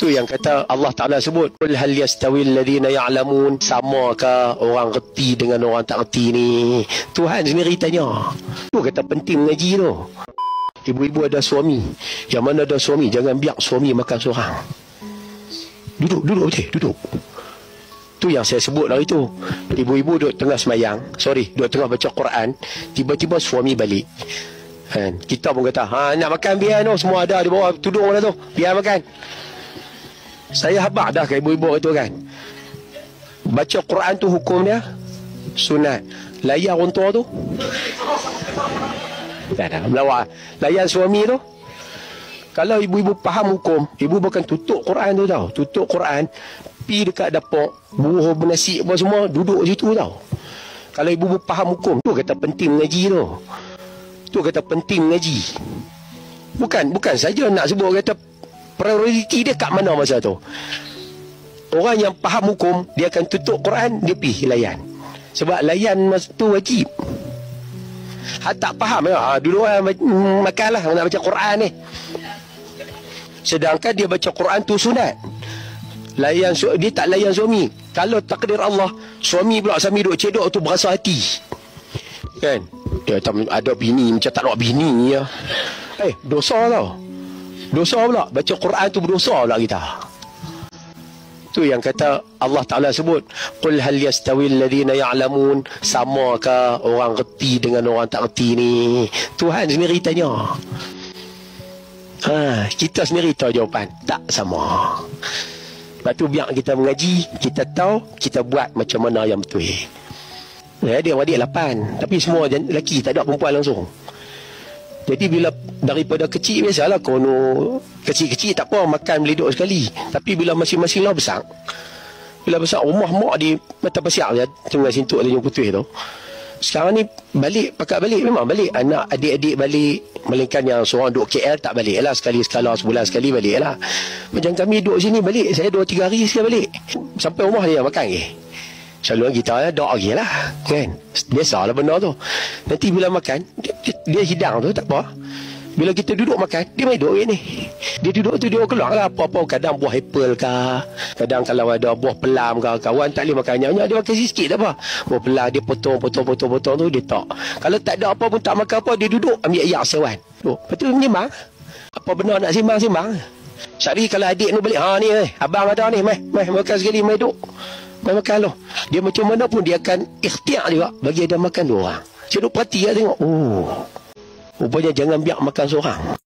Tu yang kata Allah Ta'ala sebut, qul hal yastawil ladzina ya'lamun, samakah orang reti dengan orang tak reti ni? Tuhan sendiri tanya. Tu kata penting mengaji tu. Ibu-ibu ada suami, yang mana ada suami, jangan biar suami makan seorang. Duduk betul, duduk. Tu yang saya sebut lah itu. Ibu-ibu duduk tengah semayang, duduk tengah baca Quran, tiba-tiba suami balik. Kan? Kita pun kata, nak makan biar tu, semua ada di bawah tudung dah tu, biar makan. Saya habaq dah ke ibu-ibu itu kan. Baca Quran tu hukum dia sunat. Layan orang tua tu, tak ada melawak. Layan suami tu, kalau ibu-ibu faham hukum, ibu bukan tutup Quran tu tau. Tutup Quran, pi dekat dapur, buruh bernasi apa semua, duduk situ tau. Kalau ibu faham hukum, tu kata penting mengaji tu. Tu kata penting mengaji. Bukan saja nak sebut kata prioriti dia kat mana masa tu. Orang yang faham hukum, dia akan tutup Quran, dia pergi layan. Sebab layan masa tu wajib. Tak faham ya, dulu orang makanlah nak baca Quran ni. Sedangkan dia baca Quran tu sunat. Dia tak layan suami. Kalau takdir Allah, suami pula sambil duduk cedok tu berasa hati. Kan? Dia ada bini macam tak nak bini ya. Dosa tau. Dosa pula. Baca Quran tu berdosa pula kita. Tu yang kata Allah Ta'ala sebut, qul hal yastawil ladzina ya'lamun, samakah orang reti dengan orang tak reti ni? Tuhan sendiri tanya. Kita sendiri tahu jawapan, tak sama. Lepas tu biar kita mengaji, kita tahu, kita buat macam mana yang betul. Dia adik 8, tapi semua lelaki, tak ada perempuan langsung. Jadi bila daripada kecil, biasalah kono kecil-kecil tak apa, makan meleduk sekali. Tapi bila masing-masing lah besar, bila besar, rumah mak di mata pasiak je, tengah sintuk Tanjung Putih tu. Sekarang ni pakat balik, memang balik. Anak adik-adik balik. Melainkan yang seorang duduk KL tak balik lah, sekali-sekala sebulan sekali balik lah. Macam kami duduk sini balik, saya 2-3 hari sekali balik. Sampai rumah dia makan ke. Selaluan kita doa lagi lah kan. Biasalah benda tu. Nanti bila makan, dia hidang tu tak apa. Bila kita duduk makan, dia main duduk ni. Dia duduk tu, dia keluar lah apa-apa. Kadang buah apple kah, kadang kalau ada buah pelam kah, kawan tak boleh makan banyak, dia makan sikit tak apa. Buah pelam dia potong tu, dia tak. Kalau tak ada apa pun tak makan apa, dia duduk ambil ayak sewan. Lepas tu menyembang. Apa benda nak sembang-sembang. Sehari kalau adik ni balik, ni abang ada ni, mai makan sekali, mai duduk. Mai makan loh. Dia macam mana pun dia akan ikhtiar juga bagi dia makan 2 orang. Saya duk perhati lah tengok. Rupanya jangan biar makan seorang.